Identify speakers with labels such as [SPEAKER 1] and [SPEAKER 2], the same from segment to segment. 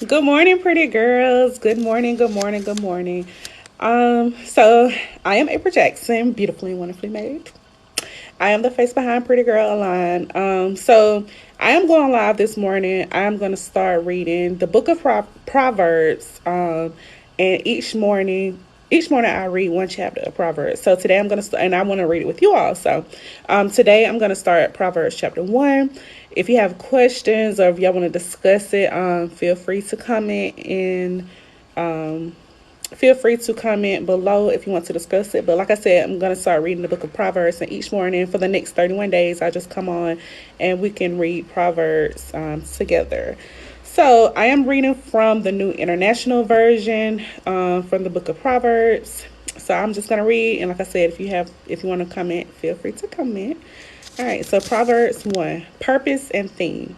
[SPEAKER 1] Good morning, pretty girls. Good morning, good morning, good morning. So I am April Jackson, beautifully and wonderfully made. I am the face behind Pretty Girl Align. So I am going live this morning. I'm going to start reading the book of Proverbs. And each morning I read one chapter of Proverbs. So today I'm going to start, and I want to read it with you all. So today I'm going to start at Proverbs chapter 1. If you have questions or if y'all want to discuss it, feel free to comment in feel free to comment below if you want to discuss it. But like I said, I'm going to start reading the book of Proverbs. And each morning for the next 31 days, I just come on and we can read Proverbs together. So I am reading from the New International Version from the book of Proverbs. So I'm just going to read. And like I said, if you want to comment, feel free to comment. All right. So Proverbs 1, Purpose and Theme.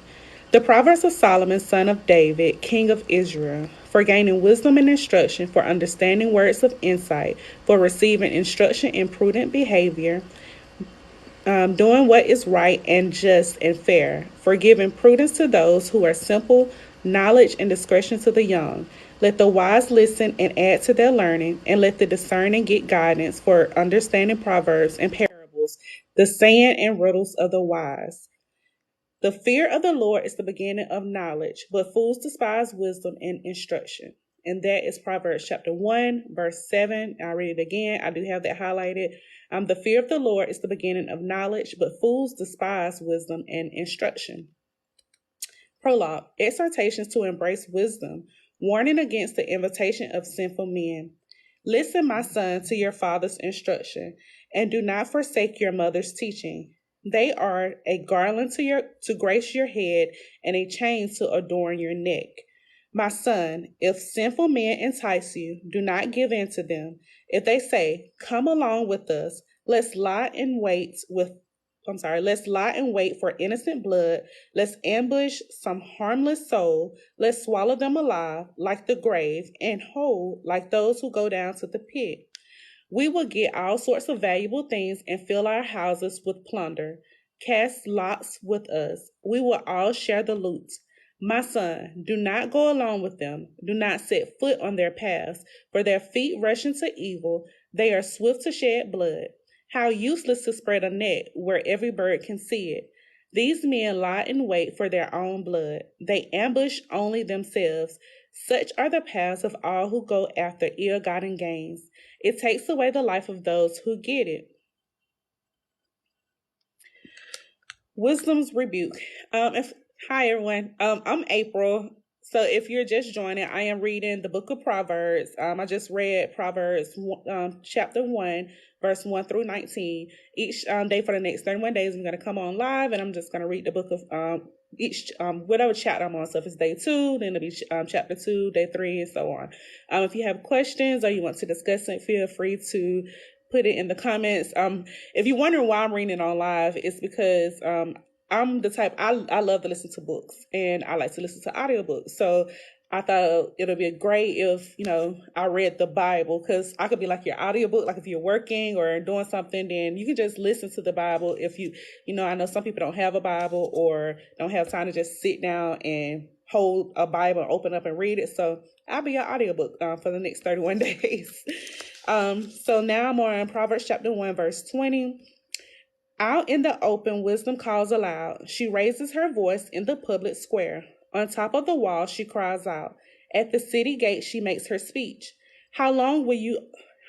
[SPEAKER 1] The Proverbs of Solomon, son of David, king of Israel, for gaining wisdom and instruction, for understanding words of insight, for receiving instruction in prudent behavior, doing what is right and just and fair, for giving prudence to those who are simple, knowledge and discretion to the young. Let the wise listen and add to their learning, and let the discerning get guidance for understanding proverbs and parables, the saying and riddles of the wise. The fear of the Lord is the beginning of knowledge, but fools despise wisdom and instruction. And that is Proverbs chapter 1, verse 7. I'll read it again. I do have that highlighted. The fear of the Lord is the beginning of knowledge, but fools despise wisdom and instruction. Prologue. Exhortations to embrace wisdom, warning against the invitation of sinful men. Listen, my son, to your father's instruction, and do not forsake your mother's teaching. They are a garland to grace your head and a chain to adorn your neck. My son, if sinful men entice you, do not give in to them. If they say, "Come along with us, let's lie in wait with let's lie in wait for innocent blood. Let's ambush some harmless soul. Let's swallow them alive like the grave and whole like those who go down to the pit. We will get all sorts of valuable things and fill our houses with plunder. Cast lots with us. We will all share the loot. My son, do not go along with them. Do not set foot on their paths, for their feet rush into evil. They are swift to shed blood. How useless to spread a net where every bird can see it. These men lie in wait for their own blood. They ambush only themselves. Such are the paths of all who go after ill-gotten gains. It takes away the life of those who get it. Wisdom's rebuke. If Hi everyone. I'm April. So if you're just joining, I am reading the book of Proverbs. I just read Proverbs chapter 1, verse 1 through 19. Each day for the next 31 days, I'm going to come on live and I'm just going to read the book of each whatever chapter I'm on. So if it's day 2, then it'll be chapter 2, day 3, and so on. If you have questions or you want to discuss it, feel free to put it in the comments. If you're wondering why I'm reading it on live, it's because I'm the type I love to listen to books and I like to listen to audiobooks. So I thought it'll be great if, I read the Bible, because I could be like your audiobook, like if you're working or doing something, then you can just listen to the Bible. If I know some people don't have a Bible or don't have time to just sit down and hold a Bible and open up and read it. So I'll be your audiobook for the next 31 days. So now I'm on Proverbs chapter 1, verse 20. Out in the open, wisdom calls aloud. She raises her voice in the public square. On top of the wall, she cries out. At the city gate, she makes her speech. How long will you,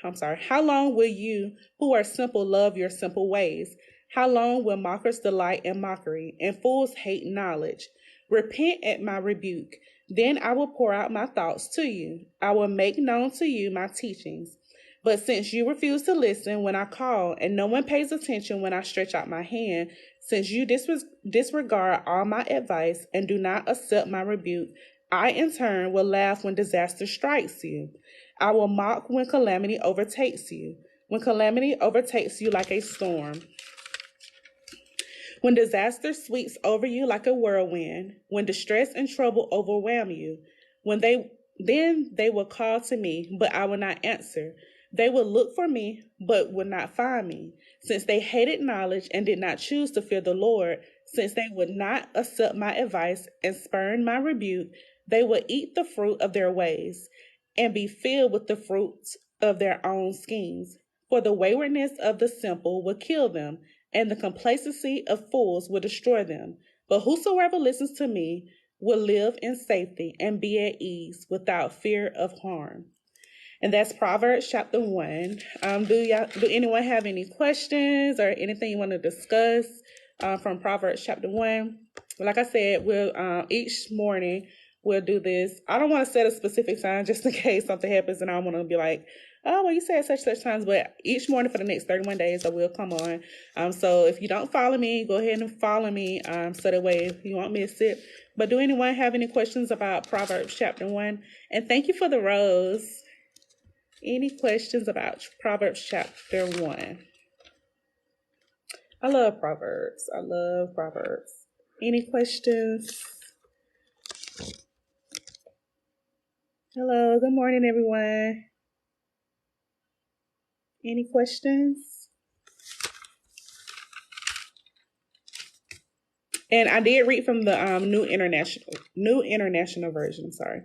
[SPEAKER 1] how long will you who are simple love your simple ways? How long will mockers delight in mockery and fools hate knowledge? Repent at my rebuke. Then I will pour out my thoughts to you. I will make known to you my teachings. But since you refuse to listen when I call and no one pays attention when I stretch out my hand, since you disregard all my advice and do not accept my rebuke, I in turn will laugh when disaster strikes you. I will mock when calamity overtakes you. When calamity overtakes you like a storm. When disaster sweeps over you like a whirlwind. When distress and trouble overwhelm you. Then they will call to me, but I will not answer. They will look for me, but will not find me. Since they hated knowledge and did not choose to fear the Lord, Since they would not accept my advice and spurn my rebuke, they would eat the fruit of their ways and be filled with the fruits of their own schemes. For the waywardness of the simple will kill them, and the complacency of fools will destroy them. But whosoever listens to me will live in safety and be at ease without fear of harm. And that's Proverbs chapter 1. Do anyone have any questions or anything you want to discuss from Proverbs chapter 1? Like I said, we'll each morning we'll do this. I don't want to set a specific time just in case something happens and I want to be like, oh, well, you said such times. But each morning for the next 31 days, I will come on. So if you don't follow me, go ahead and follow me so that way you won't miss it. But do anyone have any questions about Proverbs chapter 1? And thank you for the rose. Any questions about Proverbs chapter 1? I love Proverbs. I love Proverbs. Any questions? Hello, good morning, everyone. Any questions? And I did read from the New International Version. Sorry.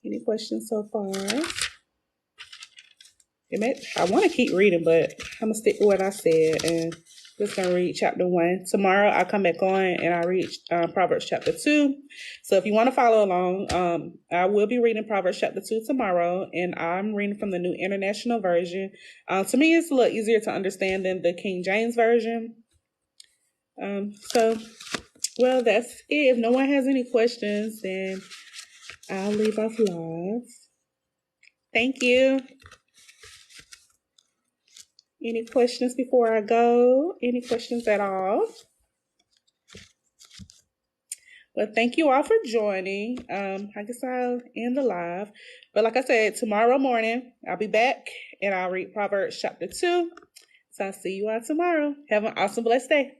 [SPEAKER 1] Any questions so far? I want to keep reading, but I'm gonna stick with what I said and just gonna read chapter 1. Tomorrow I'll come back on and I'll read Proverbs chapter 2. So if you want to follow along, I will be reading Proverbs chapter 2 tomorrow, and I'm reading from the New International Version. To me, it's a little easier to understand than the King James Version. Well, that's it. If no one has any questions, then I'll leave off live. Thank you. Any questions before I go? Any questions at all? Well, thank you all for joining. I guess I'll end the live. But like I said, tomorrow morning, I'll be back and I'll read Proverbs chapter 2. So I'll see you all tomorrow. Have an awesome, blessed day.